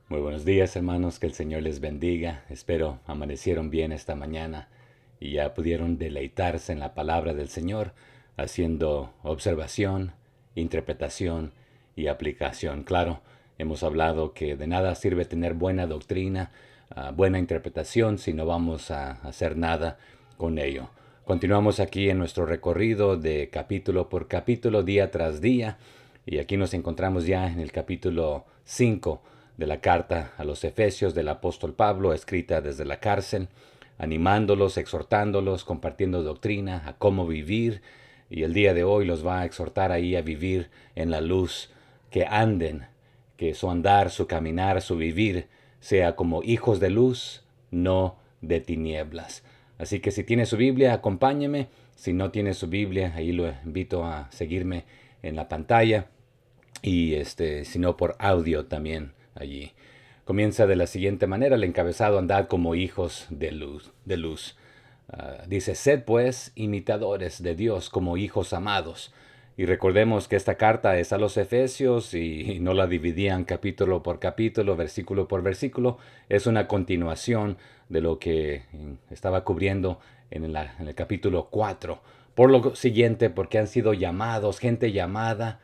Muy buenos días, hermanos, que el Señor les bendiga. Espero amanecieron bien esta mañana y ya pudieron deleitarse en la palabra del Señor, haciendo observación, interpretación y aplicación. Claro, hemos hablado que de nada sirve tener buena doctrina, buena interpretación, si no vamos a hacer nada con ello. Continuamos aquí en nuestro recorrido de capítulo por capítulo, día tras día, y aquí nos encontramos ya en el capítulo 5 de la carta a los Efesios del apóstol Pablo, escrita desde la cárcel, animándolos, exhortándolos, compartiendo doctrina, a cómo vivir, y el día de hoy los va a exhortar ahí a vivir en la luz, que anden, que su andar, su caminar, su vivir sea como hijos de luz, no de tinieblas. Así que si tiene su Biblia, acompáñeme. Si no tiene su Biblia, ahí lo invito a seguirme en la pantalla y si no por audio también allí. Comienza de la siguiente manera el encabezado: andad como hijos de luz. Dice: sed pues imitadores de Dios como hijos amados. Y recordemos que esta carta es a los Efesios y no la dividían capítulo por capítulo, versículo por versículo. Es una continuación de lo que estaba cubriendo en el capítulo 4. Por lo siguiente, porque han sido llamados, gente llamada,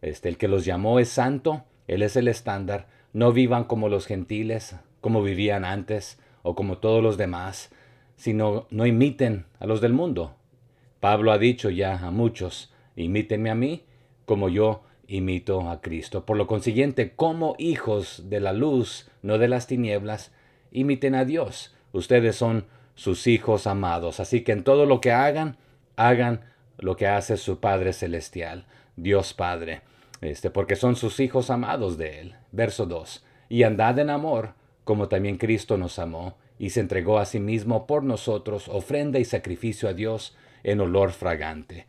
el que los llamó es santo, Él es el estándar. No vivan como los gentiles, como vivían antes, o como todos los demás, sino no imiten a los del mundo. Pablo ha dicho ya a muchos: imítenme a mí, como yo imito a Cristo. Por lo consiguiente, como hijos de la luz, no de las tinieblas, imiten a Dios. Ustedes son sus hijos amados. Así que en todo lo que hagan, hagan lo que hace su Padre Celestial, Dios Padre. Porque son sus hijos amados de Él. Verso 2. Y andad en amor, como también Cristo nos amó, y se entregó a sí mismo por nosotros, ofrenda y sacrificio a Dios en olor fragante.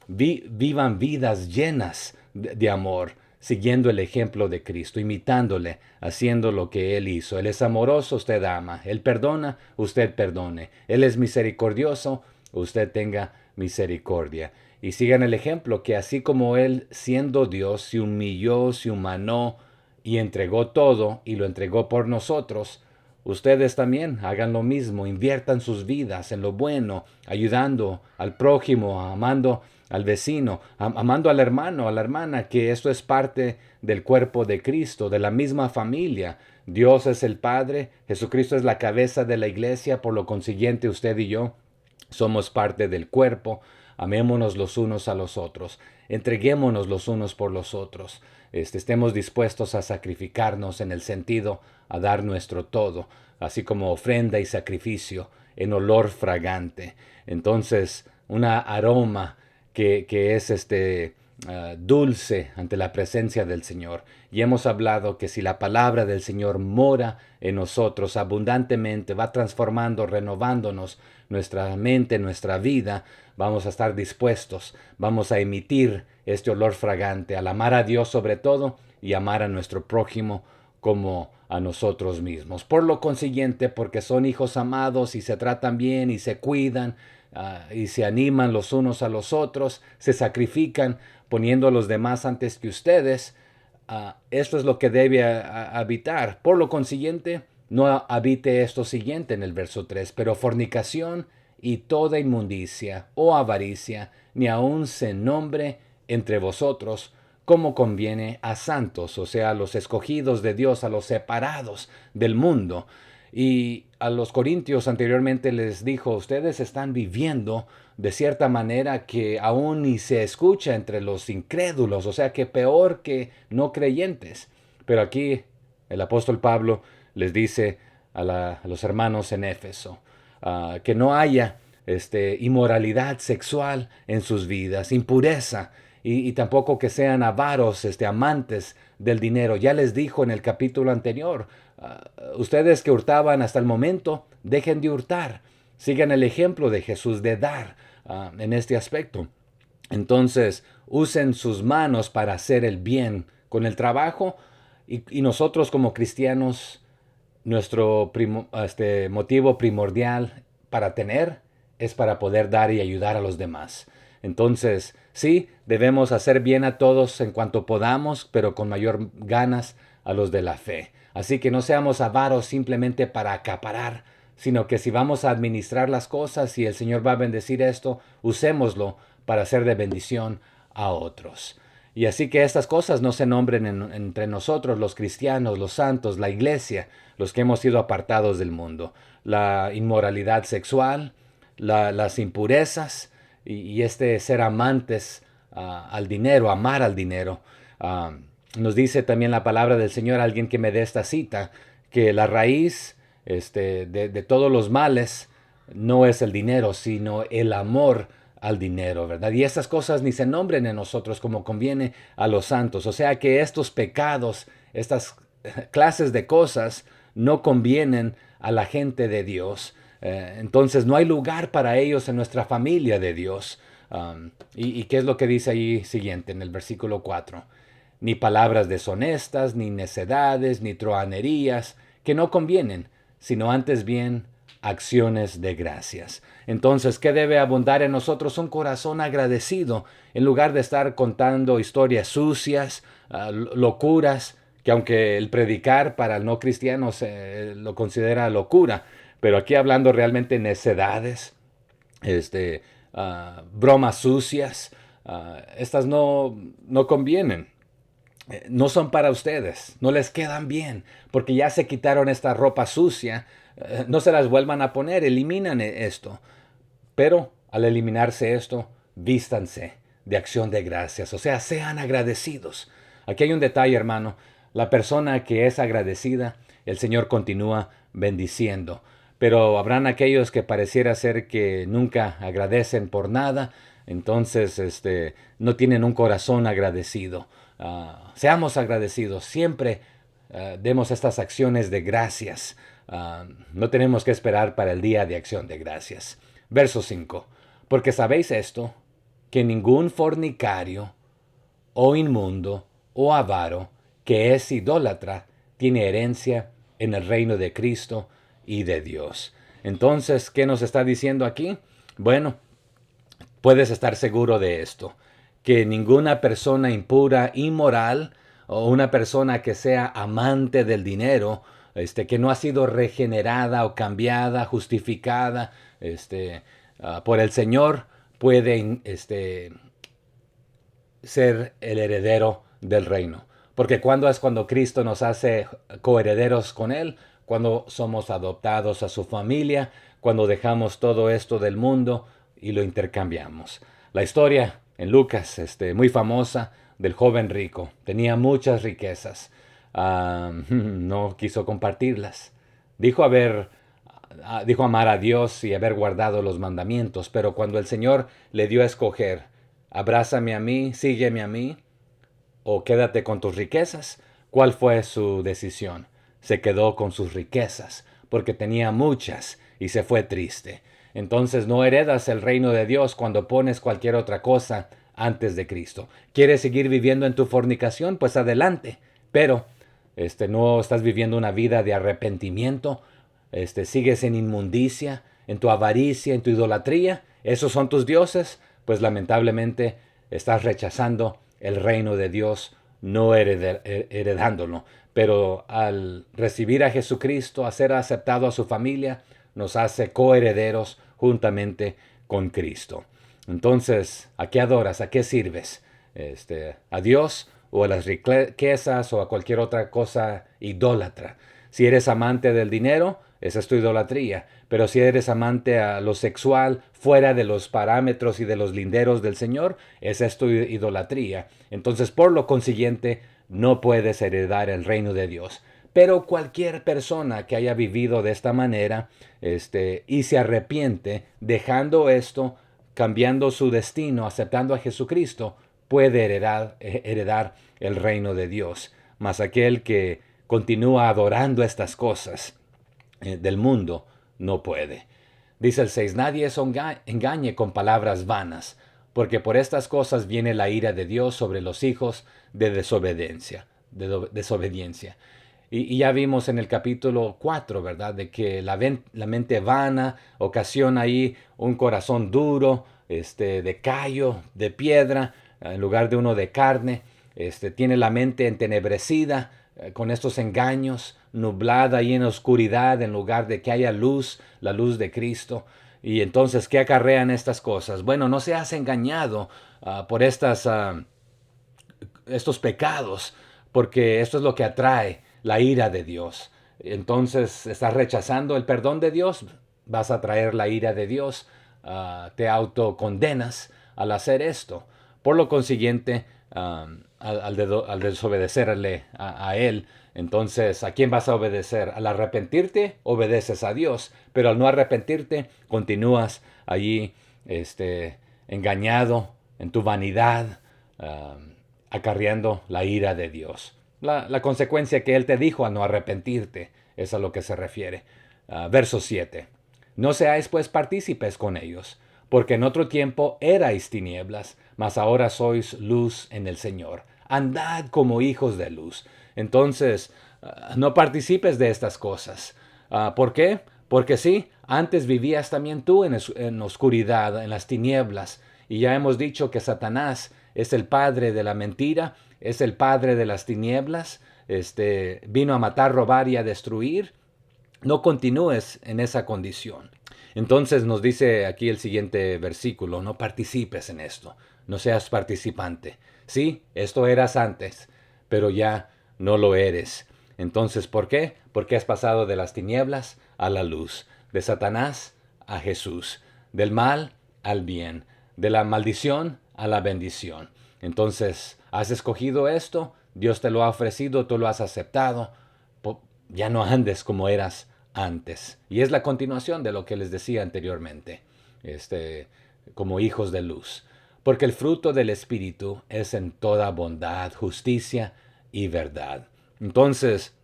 Vivan vidas llenas de amor, siguiendo el ejemplo de Cristo, imitándole, haciendo lo que Él hizo. Él es amoroso, usted ama. Él perdona, usted perdone. Él es misericordioso, usted tenga misericordia. Y sigan el ejemplo, que así como Él, siendo Dios, se humilló, se humanó y entregó todo y lo entregó por nosotros, ustedes también hagan lo mismo, inviertan sus vidas en lo bueno, ayudando al prójimo, amando al vecino, amando al hermano, a la hermana, que esto es parte del cuerpo de Cristo, de la misma familia. Dios es el Padre, Jesucristo es la cabeza de la iglesia, por lo consiguiente usted y yo somos parte del cuerpo. Amémonos los unos a los otros, entreguémonos los unos por los otros, estemos dispuestos a sacrificarnos, en el sentido a dar nuestro todo, así como ofrenda y sacrificio en olor fragante. Entonces, una aroma que es dulce ante la presencia del Señor. Y hemos hablado que si la palabra del Señor mora en nosotros abundantemente, va transformando, renovándonos nuestra mente, nuestra vida, vamos a estar dispuestos, vamos a emitir este olor fragante, al amar a Dios sobre todo y amar a nuestro prójimo como a nosotros mismos. Por lo consiguiente, porque son hijos amados y se tratan bien y se cuidan, y se animan los unos a los otros, se sacrifican poniendo a los demás antes que ustedes, esto es lo que debe habitar. Por lo consiguiente, no habite esto siguiente en el verso 3: pero fornicación y toda inmundicia o avaricia, ni aun se nombre entre vosotros, como conviene a santos, o sea, a los escogidos de Dios, a los separados del mundo. Y a los corintios anteriormente les dijo: ustedes están viviendo de cierta manera que aún ni se escucha entre los incrédulos, o sea que peor que no creyentes. Pero aquí el apóstol Pablo les dice a los hermanos en Éfeso, que no haya inmoralidad sexual en sus vidas, impureza, y tampoco que sean avaros, amantes del dinero. Ya les dijo en el capítulo anterior: ustedes que hurtaban hasta el momento, dejen de hurtar. Sigan el ejemplo de Jesús de dar en este aspecto. Entonces, usen sus manos para hacer el bien con el trabajo, y nosotros como cristianos, nuestro motivo primordial para tener es para poder dar y ayudar a los demás. Entonces, sí, debemos hacer bien a todos en cuanto podamos, pero con mayor ganas a los de la fe. Así que no seamos avaros simplemente para acaparar, sino que si vamos a administrar las cosas y el Señor va a bendecir esto, usémoslo para ser de bendición a otros. Y así que estas cosas no se nombren entre nosotros, los cristianos, los santos, la iglesia, los que hemos sido apartados del mundo. La inmoralidad sexual, las impurezas y este ser amantes al dinero, amar al dinero. Nos dice también la palabra del Señor, alguien que me dé esta cita, que la raíz de todos los males no es el dinero, sino el amor al dinero, ¿verdad? Y estas cosas ni se nombren en nosotros como conviene a los santos. O sea que estos pecados, estas clases de cosas no convienen a la gente de Dios. Entonces no hay lugar para ellos en nuestra familia de Dios. ¿Y qué es lo que dice ahí siguiente en el versículo 4? Ni palabras deshonestas, ni necedades, ni truhanerías, que no convienen, sino antes bien acciones de gracias. Entonces, ¿qué debe abundar en nosotros? Un corazón agradecido, en lugar de estar contando historias sucias, locuras, que aunque el predicar para el no cristiano se lo considera locura, pero aquí hablando realmente necedades, bromas sucias, estas no convienen. No son para ustedes, no les quedan bien, porque ya se quitaron esta ropa sucia, no se las vuelvan a poner, eliminan esto. Pero al eliminarse esto, vístanse de acción de gracias, o sea, sean agradecidos. Aquí hay un detalle, hermano, la persona que es agradecida, el Señor continúa bendiciendo. Pero habrán aquellos que pareciera ser que nunca agradecen por nada, entonces no tienen un corazón agradecido. Seamos agradecidos, siempre demos estas acciones de gracias. No tenemos que esperar para el día de acción de gracias. Verso 5. Porque sabéis esto, que ningún fornicario, o inmundo, o avaro, que es idólatra, tiene herencia en el reino de Cristo y de Dios. Entonces, ¿qué nos está diciendo aquí? Bueno, puedes estar seguro de esto, que ninguna persona impura, inmoral, o una persona que sea amante del dinero, que no ha sido regenerada o cambiada, justificada, por el Señor, puede ser el heredero del reino. Porque cuando Cristo nos hace coherederos con Él, cuando somos adoptados a su familia, cuando dejamos todo esto del mundo y lo intercambiamos. La historia en Lucas, muy famosa, del joven rico. Tenía muchas riquezas. No quiso compartirlas. Dijo amar a Dios y haber guardado los mandamientos, pero cuando el Señor le dio a escoger, abrázame a mí, sígueme a mí, o quédate con tus riquezas, ¿cuál fue su decisión? Se quedó con sus riquezas, porque tenía muchas, y se fue triste. Entonces no heredas el reino de Dios cuando pones cualquier otra cosa antes de Cristo. ¿Quieres seguir viviendo en tu fornicación? Pues adelante. Pero no estás viviendo una vida de arrepentimiento. Sigues en inmundicia, en tu avaricia, en tu idolatría. ¿Esos son tus dioses? Pues lamentablemente estás rechazando el reino de Dios, no heredándolo. Pero al recibir a Jesucristo, a ser aceptado a su familia, nos hace coherederos juntamente con Cristo. Entonces, ¿a qué adoras? ¿A qué sirves? ¿A Dios o a las riquezas o a cualquier otra cosa idólatra? Si eres amante del dinero, esa es tu idolatría. Pero si eres amante a lo sexual, fuera de los parámetros y de los linderos del Señor, esa es tu idolatría. Entonces, por lo consiguiente, no puedes heredar el reino de Dios. Pero cualquier persona que haya vivido de esta manera, y se arrepiente, dejando esto, cambiando su destino, aceptando a Jesucristo, puede heredar el reino de Dios. Mas aquel que continúa adorando estas cosas del mundo, no puede. Dice el 6, nadie os engañe con palabras vanas, porque por estas cosas viene la ira de Dios sobre los hijos de desobediencia. Y ya vimos en el capítulo 4, ¿verdad? De que la mente vana ocasiona ahí un corazón duro, de callo, de piedra, en lugar de uno de carne. Tiene la mente entenebrecida, con estos engaños, nublada y en oscuridad en lugar de que haya luz, la luz de Cristo. Y entonces, ¿qué acarrean estas cosas? Bueno, no seas engañado por estos pecados, porque esto es lo que atrae la ira de Dios. Entonces, estás rechazando el perdón de Dios, vas a traer la ira de Dios, te autocondenas al hacer esto. Por lo consiguiente, al desobedecerle a Él, entonces, ¿a quién vas a obedecer? Al arrepentirte, obedeces a Dios, pero al no arrepentirte, continúas allí engañado en tu vanidad, acarreando la ira de Dios. La consecuencia que Él te dijo a no arrepentirte es a lo que se refiere. Verso 7. No seáis pues partícipes con ellos, porque en otro tiempo erais tinieblas, mas ahora sois luz en el Señor. Andad como hijos de luz. Entonces, no participes de estas cosas. ¿Por qué? Porque sí, antes vivías también tú en oscuridad, en las tinieblas, y ya hemos dicho que Satanás es el padre de la mentira, es el padre de las tinieblas, vino a matar, robar y a destruir. No continúes en esa condición. Entonces nos dice aquí el siguiente versículo, no participes en esto, no seas participante. Sí, esto eras antes, pero ya no lo eres. Entonces, ¿por qué? Porque has pasado de las tinieblas a la luz, de Satanás a Jesús, del mal al bien, de la maldición a la bendición. Entonces, has escogido esto, Dios te lo ha ofrecido, tú lo has aceptado, ya no andes como eras antes. Y es la continuación de lo que les decía anteriormente, como hijos de luz. Porque el fruto del Espíritu es en toda bondad, justicia y verdad. Entonces,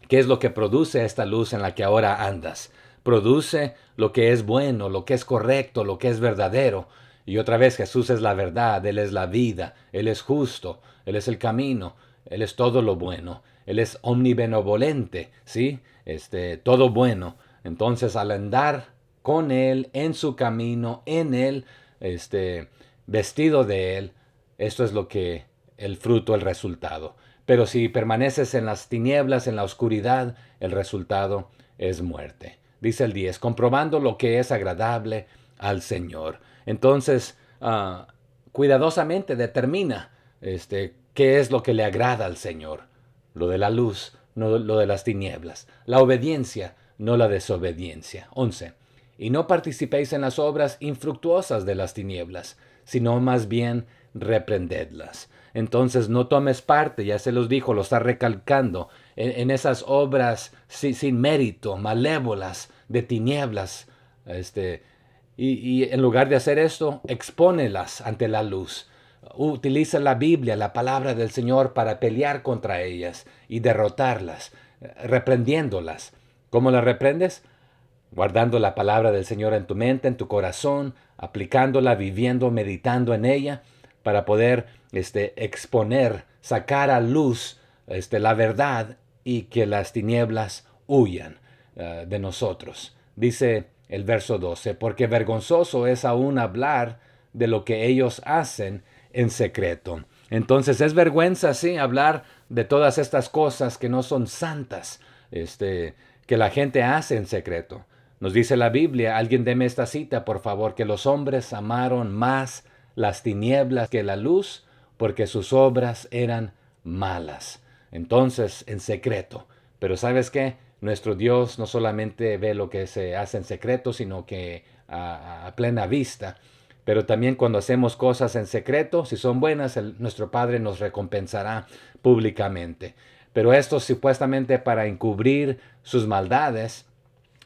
¿qué es lo que produce esta luz en la que ahora andas? Produce lo que es bueno, lo que es correcto, lo que es verdadero. Y otra vez Jesús es la verdad, Él es la vida, Él es justo, Él es el camino, Él es todo lo bueno, Él es omnibenevolente, ¿sí? Todo bueno. Entonces al andar con Él, en su camino, en Él, vestido de Él, esto es lo que el fruto, el resultado. Pero si permaneces en las tinieblas, en la oscuridad, el resultado es muerte. Dice el 10, comprobando lo que es agradable al Señor. Entonces, cuidadosamente determina qué es lo que le agrada al Señor. Lo de la luz, no lo de las tinieblas. La obediencia, no la desobediencia. 11. Y no participéis en las obras infructuosas de las tinieblas, sino más bien reprendedlas. Entonces no tomes parte, ya se los dijo, lo está recalcando, en esas obras sin mérito, malévolas, de tinieblas. Y en lugar de hacer esto, expónelas ante la luz. Utiliza la Biblia, la palabra del Señor, para pelear contra ellas y derrotarlas, reprendiéndolas. ¿Cómo las reprendes? Guardando la palabra del Señor en tu mente, en tu corazón, aplicándola, viviendo, meditando en ella, para poder exponer, sacar a luz la verdad y que las tinieblas huyan de nosotros. Dice el verso 12, porque vergonzoso es aún hablar de lo que ellos hacen en secreto. Entonces es vergüenza, sí, hablar de todas estas cosas que no son santas, que la gente hace en secreto. Nos dice la Biblia, alguien deme esta cita, por favor, que los hombres amaron más las tinieblas que la luz, porque sus obras eran malas. Entonces, en secreto. Pero ¿sabes qué? Nuestro Dios no solamente ve lo que se hace en secreto, sino que a plena vista. Pero también cuando hacemos cosas en secreto, si son buenas, nuestro Padre nos recompensará públicamente. Pero esto supuestamente para encubrir sus maldades,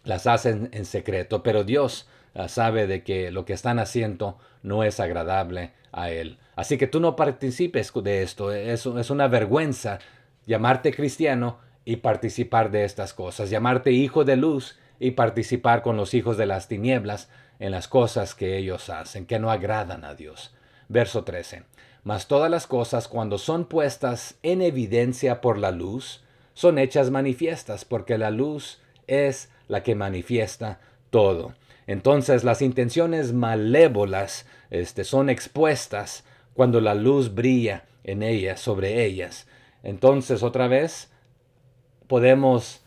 las hacen en secreto. Pero Dios sabe de que lo que están haciendo no es agradable a Él. Así que tú no participes de esto. Es una vergüenza llamarte cristiano y participar de estas cosas. Llamarte hijo de luz y participar con los hijos de las tinieblas en las cosas que ellos hacen, que no agradan a Dios. Verso 13. Mas todas las cosas, cuando son puestas en evidencia por la luz, son hechas manifiestas, porque la luz es la que manifiesta todo. Entonces las intenciones malévolas son expuestas cuando la luz brilla en ellas, sobre ellas. entonces otra vez podemos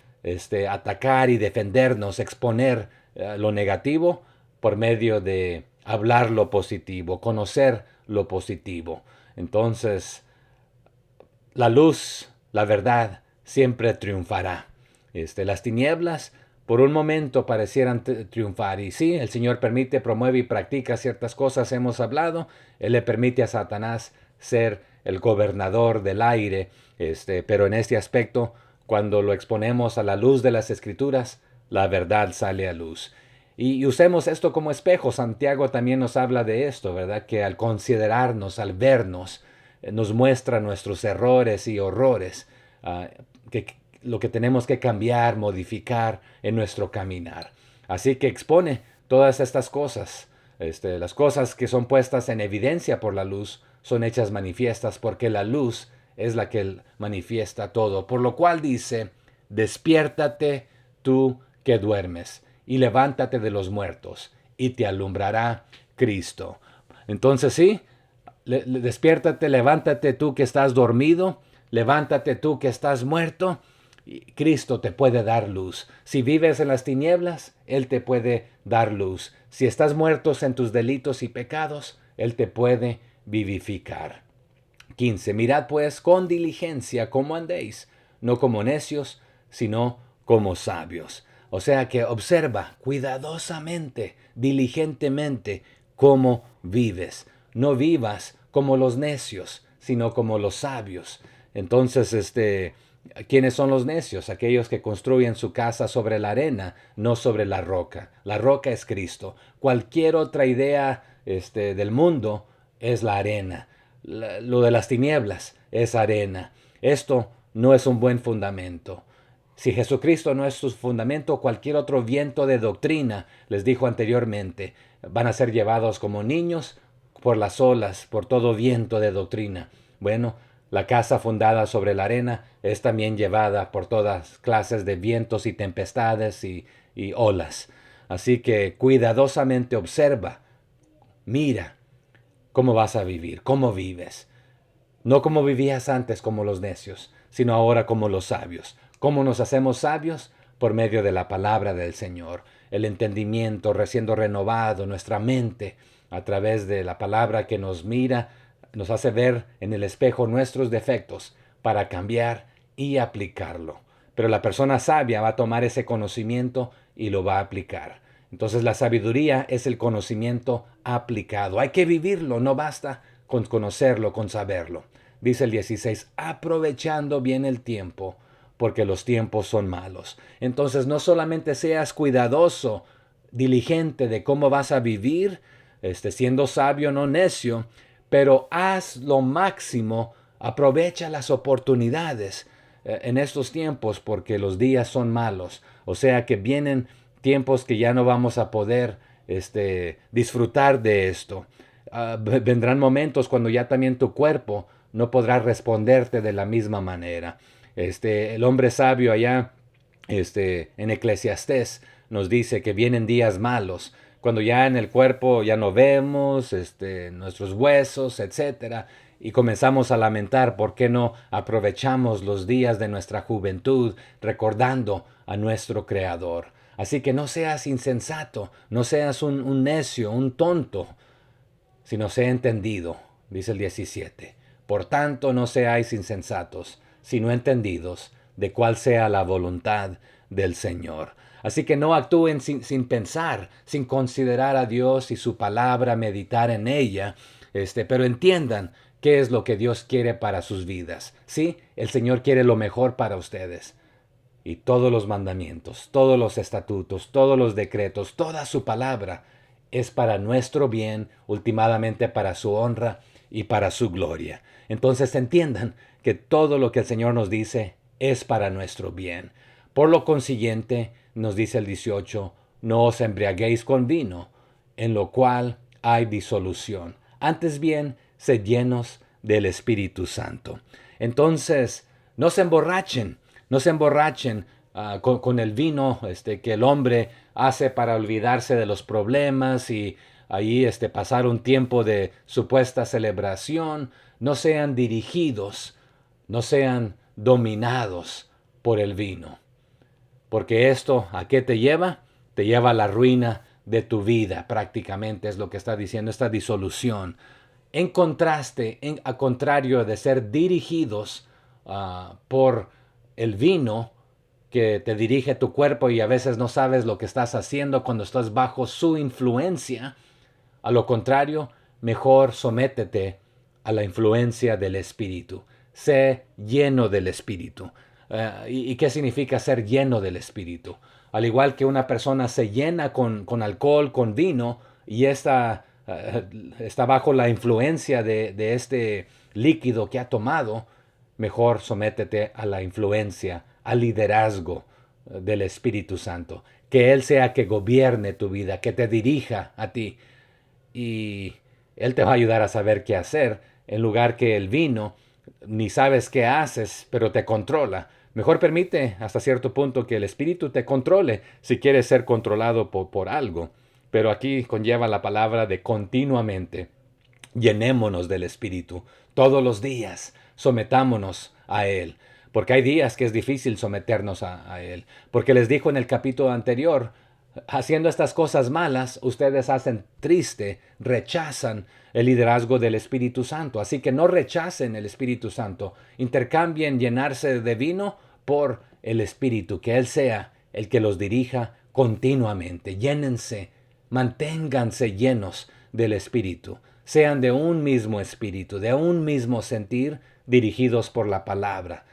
atacar y defendernos, exponer lo negativo por medio de hablar lo positivo, conocer lo positivo. Entonces, la luz, la verdad, siempre triunfará. Las tinieblas por un momento parecieran triunfar. Y sí, el Señor permite, promueve y practica ciertas cosas, hemos hablado. Él le permite a Satanás ser el gobernador del aire. Pero en este aspecto, cuando lo exponemos a la luz de las Escrituras, la verdad sale a luz. Y usemos esto como espejo. Santiago también nos habla de esto, ¿verdad? Que al considerarnos, al vernos, nos muestra nuestros errores y horrores, que lo que tenemos que cambiar, modificar en nuestro caminar. Así que expone todas estas cosas. Las cosas que son puestas en evidencia por la luz son hechas manifiestas porque la luz es la que manifiesta todo. Por lo cual dice, despiértate tú que duermes y levántate de los muertos y te alumbrará Cristo. Entonces sí, despiértate, levántate tú que estás dormido, levántate tú que estás muerto. Cristo te puede dar luz. Si vives en las tinieblas, Él te puede dar luz. Si estás muerto en tus delitos y pecados, Él te puede vivificar. 15. Mirad pues con diligencia cómo andéis, no como necios, sino como sabios. O sea que observa cuidadosamente, diligentemente, cómo vives. No vivas como los necios, sino como los sabios. Entonces, ¿quiénes son los necios? Aquellos que construyen su casa sobre la arena, no sobre la roca. La roca es Cristo. Cualquier otra idea del mundo es la arena. Lo de las tinieblas es arena. Esto no es un buen fundamento. Si Jesucristo no es su fundamento, cualquier otro viento de doctrina, les dijo anteriormente, van a ser llevados como niños por las olas, por todo viento de doctrina. Bueno, la casa fundada sobre la arena es también llevada por todas clases de vientos y tempestades y olas. Así que cuidadosamente observa, mira cómo vas a vivir, cómo vives. No como vivías antes como los necios, sino ahora como los sabios. ¿Cómo nos hacemos sabios? Por medio de la palabra del Señor. El entendimiento siendo renovado, nuestra mente, a través de la palabra que nos mira, nos hace ver en el espejo nuestros defectos para cambiar y aplicarlo. Pero la persona sabia va a tomar ese conocimiento y lo va a aplicar. Entonces la sabiduría es el conocimiento aplicado. Hay que vivirlo, no basta con conocerlo, con saberlo. Dice el 16, aprovechando bien el tiempo, porque los tiempos son malos. Entonces no solamente seas cuidadoso, diligente de cómo vas a vivir, siendo sabio, no necio, pero haz lo máximo, aprovecha las oportunidades en estos tiempos, porque los días son malos. O sea que vienen tiempos que ya no vamos a poder disfrutar de esto. Vendrán momentos cuando ya también tu cuerpo no podrá responderte de la misma manera. El hombre sabio allá en Eclesiastés nos dice que vienen días malos, cuando ya en el cuerpo ya no vemos nuestros huesos, etcétera, y comenzamos a lamentar por qué no aprovechamos los días de nuestra juventud recordando a nuestro Creador. Así que no seas insensato, no seas un necio, un tonto, sino sea entendido, dice el 17. Por tanto, no seáis insensatos, sino entendidos de cuál sea la voluntad del Señor. Así que no actúen sin pensar, sin considerar a Dios y su palabra, meditar en ella, pero entiendan qué es lo que Dios quiere para sus vidas. Sí, el Señor quiere lo mejor para ustedes. Y todos los mandamientos, todos los estatutos, todos los decretos, toda su palabra es para nuestro bien, ultimadamente para su honra y para su gloria. Entonces entiendan que todo lo que el Señor nos dice es para nuestro bien. Por lo consiguiente, nos dice el 18, no os embriaguéis con vino, en lo cual hay disolución. Antes bien, sed llenos del Espíritu Santo. Entonces, no se emborrachen, no se emborrachen con el vino que el hombre hace para olvidarse de los problemas y ahí pasar un tiempo de supuesta celebración. No sean dirigidos no sean dominados por el vino. Porque esto, ¿a qué te lleva? Te lleva a la ruina de tu vida, prácticamente es lo que está diciendo esta disolución. En contraste, a contrario de ser dirigidos por el vino que te dirige tu cuerpo y a veces no sabes lo que estás haciendo cuando estás bajo su influencia, a lo contrario, mejor sométete a la influencia del Espíritu. Sé lleno del Espíritu. ¿Y qué significa ser lleno del Espíritu? Al igual que una persona se llena con alcohol, con vino, y está bajo la influencia de este líquido que ha tomado, mejor sométete a la influencia, al liderazgo del Espíritu Santo. Que Él sea que gobierne tu vida, que te dirija a ti. Y Él te va a ayudar a saber qué hacer, en lugar que el vino, ni sabes qué haces, pero te controla. Mejor permite hasta cierto punto que el Espíritu te controle si quieres ser controlado por algo. Pero aquí conlleva la palabra de continuamente. Llenémonos del Espíritu todos los días, sometámonos a Él, porque hay días que es difícil someternos a Él, porque les dijo en el capítulo anterior, haciendo estas cosas malas, ustedes hacen triste, rechazan el liderazgo del Espíritu Santo, así que no rechacen el Espíritu Santo, intercambien llenarse de vino por el Espíritu, que Él sea el que los dirija continuamente, llénense, manténganse llenos del Espíritu, sean de un mismo espíritu, de un mismo sentir, dirigidos por la palabra,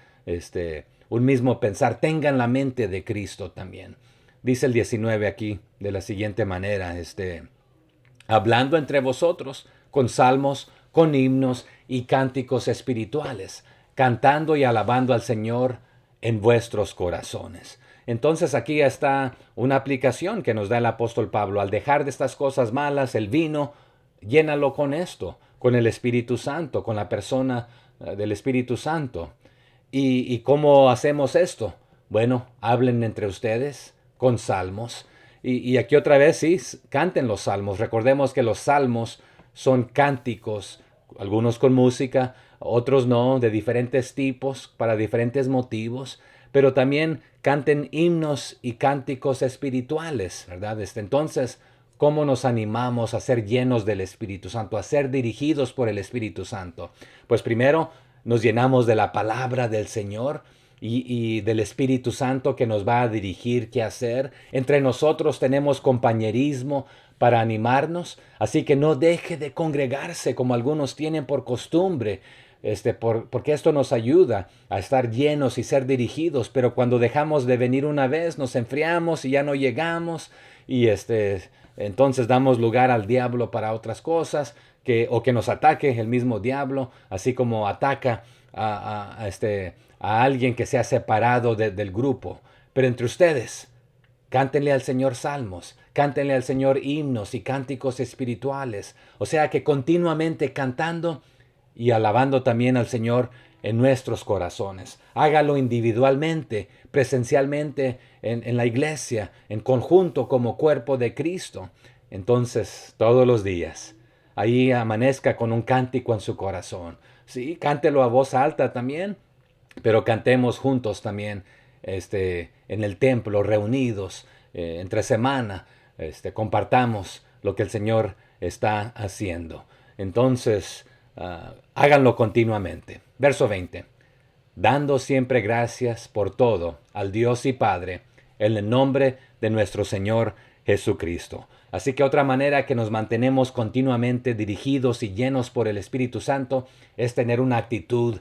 un mismo pensar, tengan la mente de Cristo también. Dice el 19 aquí de la siguiente manera, hablando entre vosotros con salmos, con himnos y cánticos espirituales, cantando y alabando al Señor en vuestros corazones. Entonces aquí está una aplicación que nos da el apóstol Pablo. Al dejar de estas cosas malas, el vino, llénalo con esto, con el Espíritu Santo, con la persona del Espíritu Santo. ¿Y cómo hacemos esto? Bueno, hablen entre ustedes con salmos. Y aquí otra vez, sí, canten los salmos. Recordemos que los salmos son cánticos, algunos con música, otros no, de diferentes tipos, para diferentes motivos, pero también canten himnos y cánticos espirituales, ¿verdad? Entonces, ¿cómo nos animamos a ser llenos del Espíritu Santo, a ser dirigidos por el Espíritu Santo? Pues primero nos llenamos de la palabra del Señor y del Espíritu Santo que nos va a dirigir qué hacer. Entre nosotros tenemos compañerismo para animarnos, así que no deje de congregarse como algunos tienen por costumbre, porque esto nos ayuda a estar llenos y ser dirigidos, pero cuando dejamos de venir una vez nos enfriamos y ya no llegamos y entonces damos lugar al diablo para otras cosas, o que nos ataque el mismo diablo, así como ataca a alguien que se ha separado del grupo. Pero entre ustedes, cántenle al Señor salmos, cántenle al Señor himnos y cánticos espirituales. O sea que continuamente cantando y alabando también al Señor en nuestros corazones. Hágalo individualmente, presencialmente en la iglesia, en conjunto como cuerpo de Cristo. Entonces, todos los días, ahí amanezca con un cántico en su corazón. Sí, cántelo a voz alta también, pero cantemos juntos también en el templo, reunidos, entre semana, compartamos lo que el Señor está haciendo. Entonces, háganlo continuamente. Verso 20. Dando siempre gracias por todo al Dios y Padre, en el nombre de nuestro Señor Jesucristo. Así que otra manera que nos mantenemos continuamente dirigidos y llenos por el Espíritu Santo es tener una actitud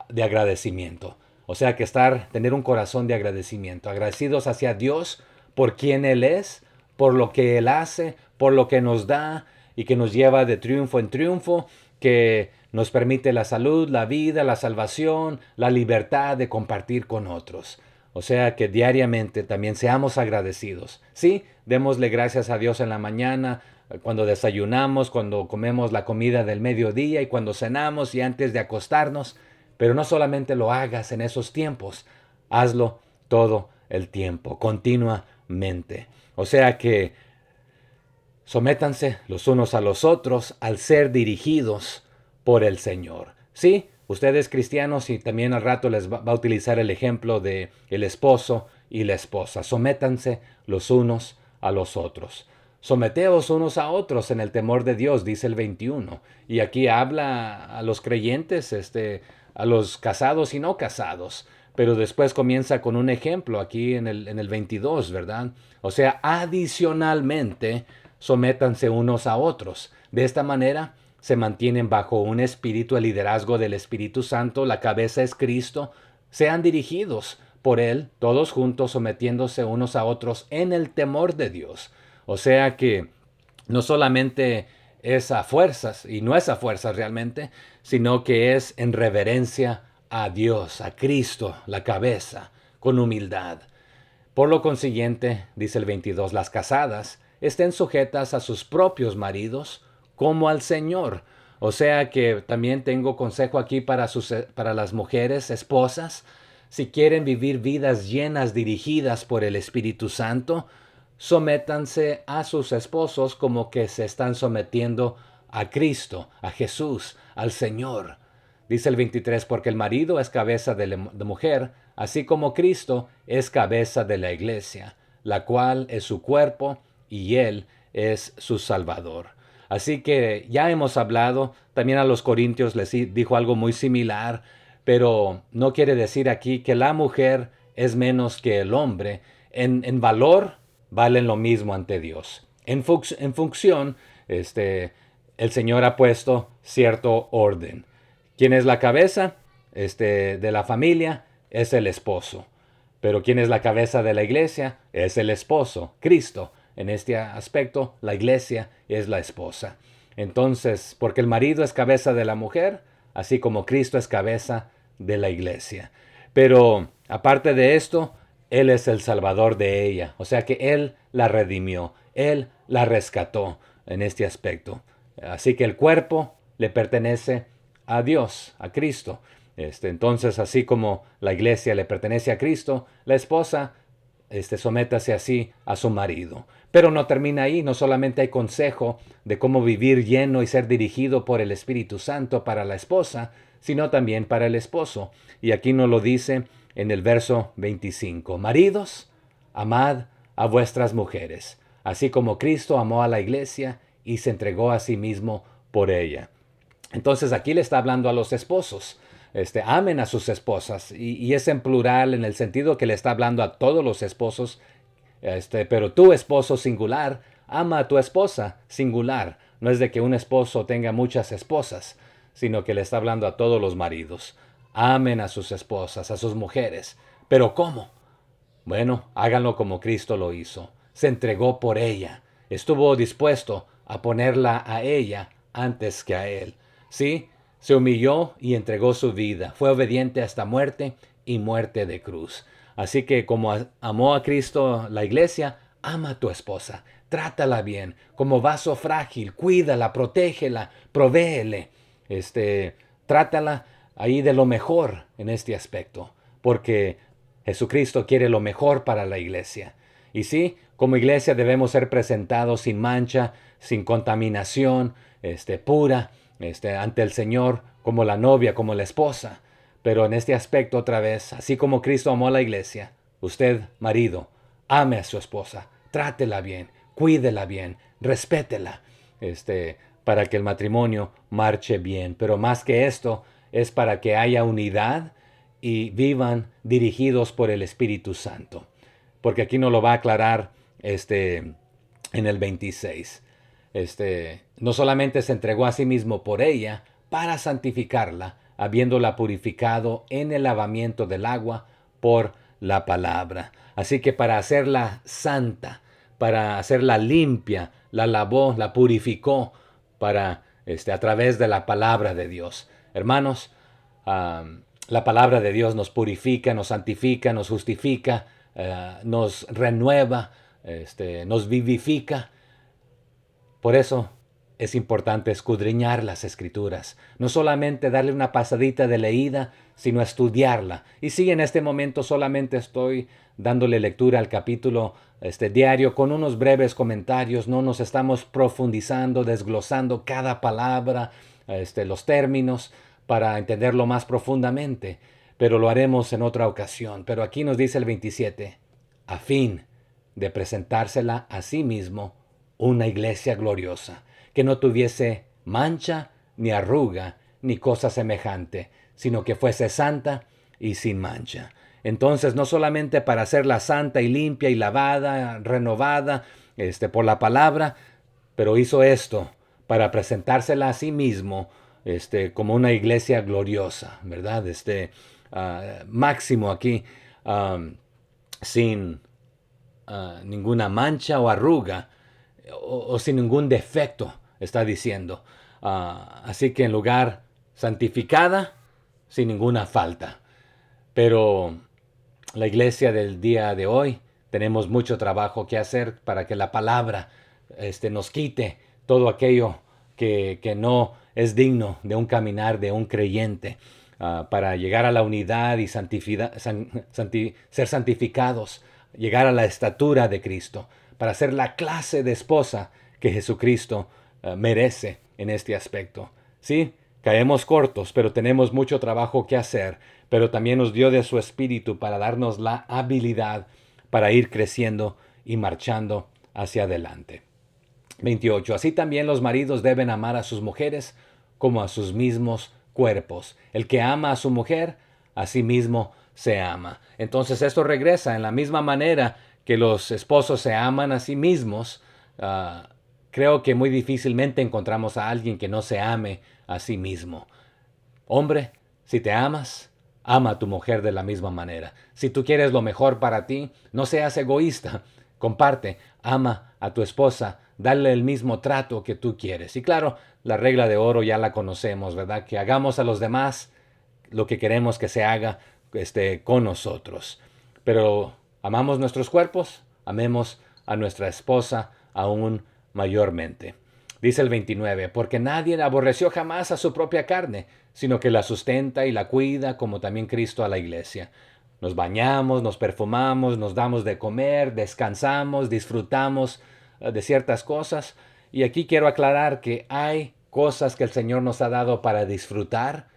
de agradecimiento. O sea que tener un corazón de agradecimiento, agradecidos hacia Dios por quien Él es, por lo que Él hace, por lo que nos da y que nos lleva de triunfo en triunfo, que nos permite la salud, la vida, la salvación, la libertad de compartir con otros. O sea que diariamente también seamos agradecidos. Sí, démosle gracias a Dios en la mañana, cuando desayunamos, cuando comemos la comida del mediodía y cuando cenamos y antes de acostarnos. Pero no solamente lo hagas en esos tiempos, hazlo todo el tiempo, continuamente. O sea que sométanse los unos a los otros al ser dirigidos por el Señor. Sí, Ustedes cristianos, y también al rato les va a utilizar el ejemplo de el esposo y la esposa. Sométanse los unos a los otros. Someteos unos a otros en el temor de Dios, dice el 21. Y aquí habla a los creyentes, a los casados y no casados. Pero después comienza con un ejemplo aquí en el 22, ¿verdad? O sea, adicionalmente, sométanse unos a otros. De esta manera se mantienen bajo un espíritu, el liderazgo del Espíritu Santo, la cabeza es Cristo, sean dirigidos por Él, todos juntos sometiéndose unos a otros en el temor de Dios. O sea que no solamente es a fuerzas, y no es a fuerzas realmente, sino que es en reverencia a Dios, a Cristo, la cabeza, con humildad. Por lo consiguiente, dice el 22, las casadas estén sujetas a sus propios maridos como al Señor. O sea que también tengo consejo aquí para las mujeres, esposas. Si quieren vivir vidas llenas, dirigidas por el Espíritu Santo, sométanse a sus esposos como que se están sometiendo a Cristo, a Jesús, al Señor. Dice el 23, porque el marido es cabeza de mujer, así como Cristo es cabeza de la iglesia, la cual es su cuerpo y Él es su Salvador. Así que ya hemos hablado, también a los corintios les dijo algo muy similar, pero no quiere decir aquí que la mujer es menos que el hombre. En valor valen lo mismo ante Dios. En función, el Señor ha puesto cierto orden. ¿Quién es la cabeza de la familia? Es el esposo. Pero ¿quién es la cabeza de la iglesia? Es el esposo, Cristo. En este aspecto, la iglesia es la esposa. Entonces, porque el marido es cabeza de la mujer, así como Cristo es cabeza de la iglesia. Pero aparte de esto, Él es el salvador de ella. O sea que Él la redimió, Él la rescató en este aspecto. Así que el cuerpo le pertenece a Dios, a Cristo. Entonces, así como la iglesia le pertenece a Cristo, la esposa sométase así a su marido. Pero no termina ahí, no solamente hay consejo de cómo vivir lleno y ser dirigido por el Espíritu Santo para la esposa, sino también para el esposo. Y aquí nos lo dice en el verso 25. Maridos, amad a vuestras mujeres, así como Cristo amó a la iglesia y se entregó a sí mismo por ella. Entonces aquí le está hablando a los esposos. Amen a sus esposas y es en plural en el sentido que le está hablando a todos los esposos, pero tu esposo singular, ama a tu esposa singular. No es de que un esposo tenga muchas esposas, sino que le está hablando a todos los maridos. Amen a sus esposas, a sus mujeres. ¿Pero cómo? Bueno, háganlo como Cristo lo hizo. Se entregó por ella. Estuvo dispuesto a ponerla a ella antes que a él. Sí, se humilló y entregó su vida. Fue obediente hasta muerte y muerte de cruz. Así que como amó a Cristo la iglesia, ama a tu esposa. Trátala bien, como vaso frágil. Cuídala, protégela, provéele. Trátala ahí de lo mejor en este aspecto. Porque Jesucristo quiere lo mejor para la iglesia. Y sí, como iglesia debemos ser presentados sin mancha, sin contaminación, pura, ante el Señor, como la novia, como la esposa. Pero en este aspecto otra vez, así como Cristo amó a la iglesia, usted, marido, ame a su esposa, trátela bien, cuídela bien, respétela, para que el matrimonio marche bien. Pero más que esto, es para que haya unidad y vivan dirigidos por el Espíritu Santo. Porque aquí nos lo va a aclarar en el 26. No solamente se entregó a sí mismo por ella para santificarla, habiéndola purificado en el lavamiento del agua por la palabra. Así que para hacerla santa, para hacerla limpia, la lavó, la purificó para a través de la palabra de Dios. Hermanos, la palabra de Dios nos purifica, nos santifica, nos justifica, nos renueva, nos vivifica. Por eso es importante escudriñar las Escrituras, no solamente darle una pasadita de leída, sino estudiarla. Y sí, en este momento solamente estoy dándole lectura al capítulo diario con unos breves comentarios, no nos estamos profundizando, desglosando cada palabra, los términos, para entenderlo más profundamente, pero lo haremos en otra ocasión. Pero aquí nos dice el 27, a fin de presentársela a sí mismo una iglesia gloriosa, que no tuviese mancha, ni arruga, ni cosa semejante, sino que fuese santa y sin mancha. Entonces, no solamente para hacerla santa y limpia y lavada, renovada, por la palabra, pero hizo esto para presentársela a sí mismo, como una iglesia gloriosa, ¿verdad? Máximo aquí, sin ninguna mancha o arruga, o sin ningún defecto, está diciendo. Así que en lugar santificada, sin ninguna falta. Pero la iglesia del día de hoy tenemos mucho trabajo que hacer para que la palabra nos quite todo aquello que no es digno de un caminar de un creyente, para llegar a la unidad y ser santificados, llegar a la estatura de Cristo, para ser la clase de esposa que Jesucristo merece en este aspecto. Sí, caemos cortos, pero tenemos mucho trabajo que hacer, pero también nos dio de su espíritu para darnos la habilidad para ir creciendo y marchando hacia adelante. 28. Así también los maridos deben amar a sus mujeres como a sus mismos cuerpos. El que ama a su mujer, a sí mismo se ama. Entonces esto regresa en la misma manera que los esposos se aman a sí mismos. Creo que muy difícilmente encontramos a alguien que no se ame a sí mismo. Hombre, si te amas, ama a tu mujer de la misma manera. Si tú quieres lo mejor para ti, no seas egoísta. Comparte, ama a tu esposa, dale el mismo trato que tú quieres. Y claro, la regla de oro ya la conocemos, ¿verdad? Que hagamos a los demás lo que queremos que se haga con nosotros. Pero amamos nuestros cuerpos, amemos a nuestra esposa aún mayormente. Dice el 29, porque nadie aborreció jamás a su propia carne, sino que la sustenta y la cuida, como también Cristo a la iglesia. Nos bañamos, nos perfumamos, nos damos de comer, descansamos, disfrutamos de ciertas cosas. Y aquí quiero aclarar que hay cosas que el Señor nos ha dado para disfrutar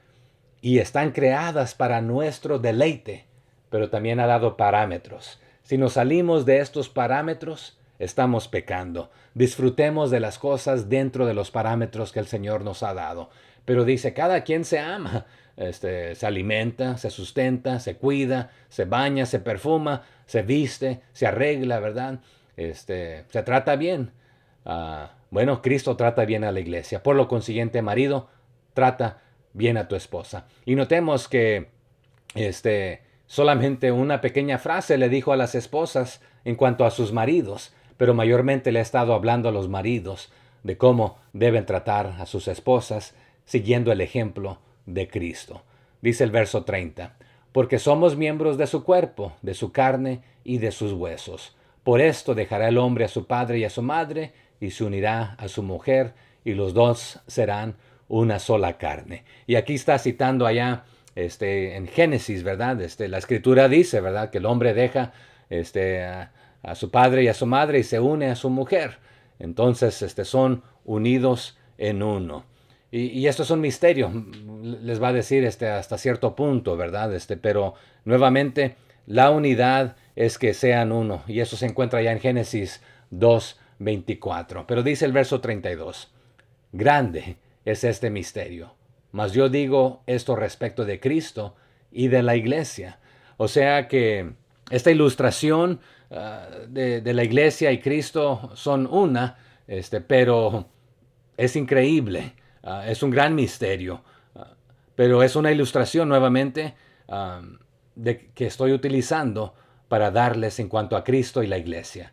y están creadas para nuestro deleite, pero también ha dado parámetros. Si nos salimos de estos parámetros, estamos pecando. Disfrutemos de las cosas dentro de los parámetros que el Señor nos ha dado. Pero dice, cada quien se ama, se alimenta, se sustenta, se cuida, se baña, se perfuma, se viste, se arregla, ¿verdad? Se trata bien. Bueno, Cristo trata bien a la iglesia. Por lo consiguiente, marido, trata bien a tu esposa. Y notemos que solamente una pequeña frase le dijo a las esposas en cuanto a sus maridos, pero mayormente le ha estado hablando a los maridos de cómo deben tratar a sus esposas, siguiendo el ejemplo de Cristo. Dice el verso 30, porque somos miembros de su cuerpo, de su carne y de sus huesos. Por esto dejará el hombre a su padre y a su madre, y se unirá a su mujer, y los dos serán una sola carne. Y aquí está citando allá en Génesis, ¿verdad? La escritura dice, ¿verdad? Que el hombre deja a su padre y a su madre y se une a su mujer. Entonces, son unidos en uno. Y esto es un misterio, les va a decir hasta cierto punto, ¿verdad? Pero nuevamente, la unidad es que sean uno. Y eso se encuentra ya en Génesis 2:24. Pero dice el verso 32, grande es este misterio. Mas yo digo esto respecto de Cristo y de la iglesia. O sea que esta ilustración de la iglesia y Cristo son una, pero es increíble. Es un gran misterio. Pero es una ilustración nuevamente que estoy utilizando para darles en cuanto a Cristo y la iglesia.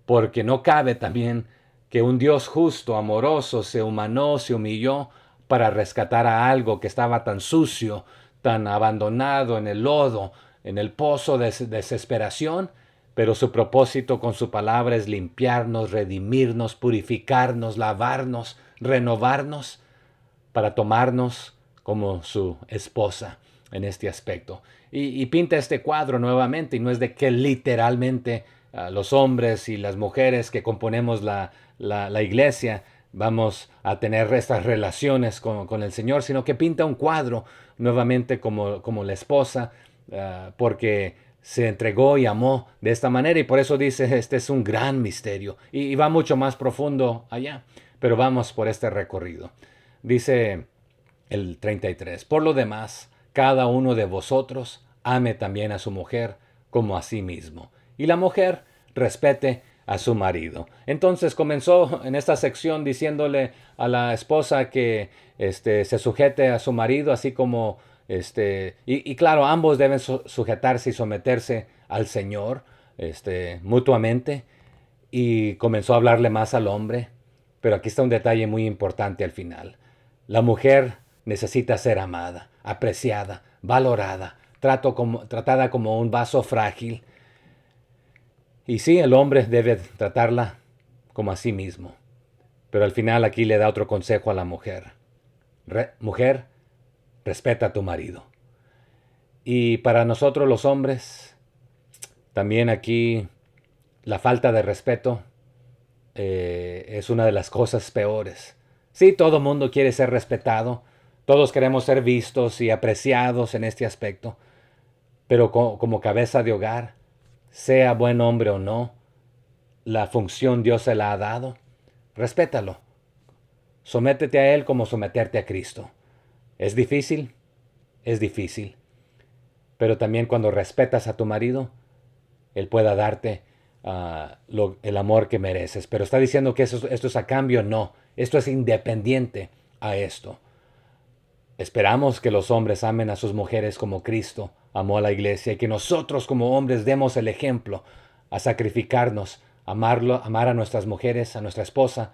Porque no cabe también que un Dios justo, amoroso, se humanó, se humilló para rescatar a algo que estaba tan sucio, tan abandonado en el lodo, en el pozo de desesperación, pero su propósito con su palabra es limpiarnos, redimirnos, purificarnos, lavarnos, renovarnos, para tomarnos como su esposa en este aspecto. Y pinta este cuadro nuevamente, y no es de que literalmente los hombres y las mujeres que componemos la iglesia vamos a tener estas relaciones con el Señor, sino que pinta un cuadro nuevamente como la esposa, porque se entregó y amó de esta manera, y por eso dice, este es un gran misterio, y va mucho más profundo allá, pero vamos por este recorrido. Dice el 33, por lo demás, cada uno de vosotros ame también a su mujer como a sí mismo, y la mujer respete a su marido. Entonces comenzó en esta sección diciéndole a la esposa que se sujete a su marido, así como y claro, ambos deben sujetarse y someterse al Señor mutuamente. Y comenzó a hablarle más al hombre. Pero aquí está un detalle muy importante al final. La mujer necesita ser amada, apreciada, valorada, tratada como un vaso frágil. Y sí, el hombre debe tratarla como a sí mismo. Pero al final aquí le da otro consejo a la mujer. Mujer, respeta a tu marido. Y para nosotros los hombres, también aquí la falta de respeto es una de las cosas peores. Sí, todo mundo quiere ser respetado, todos queremos ser vistos y apreciados en este aspecto, pero como cabeza de hogar, sea buen hombre o no, la función Dios se la ha dado, respétalo. Sométete a Él como someterte a Cristo. ¿Es difícil? Es difícil. Pero también cuando respetas a tu marido, Él pueda darte el amor que mereces. Pero está diciendo que esto es a cambio, no. Esto es independiente a esto. Esperamos que los hombres amen a sus mujeres como Cristo amó a la iglesia y que nosotros como hombres demos el ejemplo a sacrificarnos, amar a nuestras mujeres, a nuestra esposa,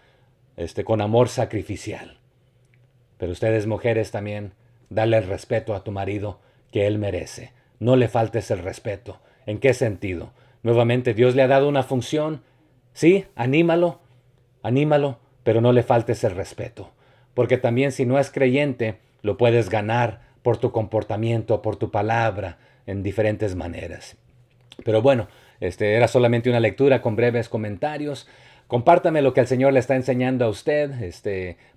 con amor sacrificial. Pero ustedes mujeres también, dale el respeto a tu marido que él merece. No le faltes el respeto. ¿En qué sentido? Nuevamente, Dios le ha dado una función. Sí, anímalo, pero no le faltes el respeto. Porque también si no es creyente, lo puedes ganar por tu comportamiento, por tu palabra, en diferentes maneras. Pero bueno, era solamente una lectura con breves comentarios. Compártame lo que el Señor le está enseñando a usted,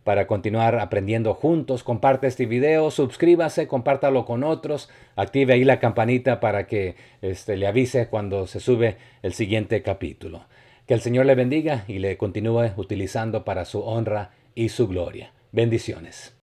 para continuar aprendiendo juntos. Comparte este video, suscríbase, compártalo con otros, active ahí la campanita para que le avise cuando se sube el siguiente capítulo. Que el Señor le bendiga y le continúe utilizando para su honra y su gloria. Bendiciones.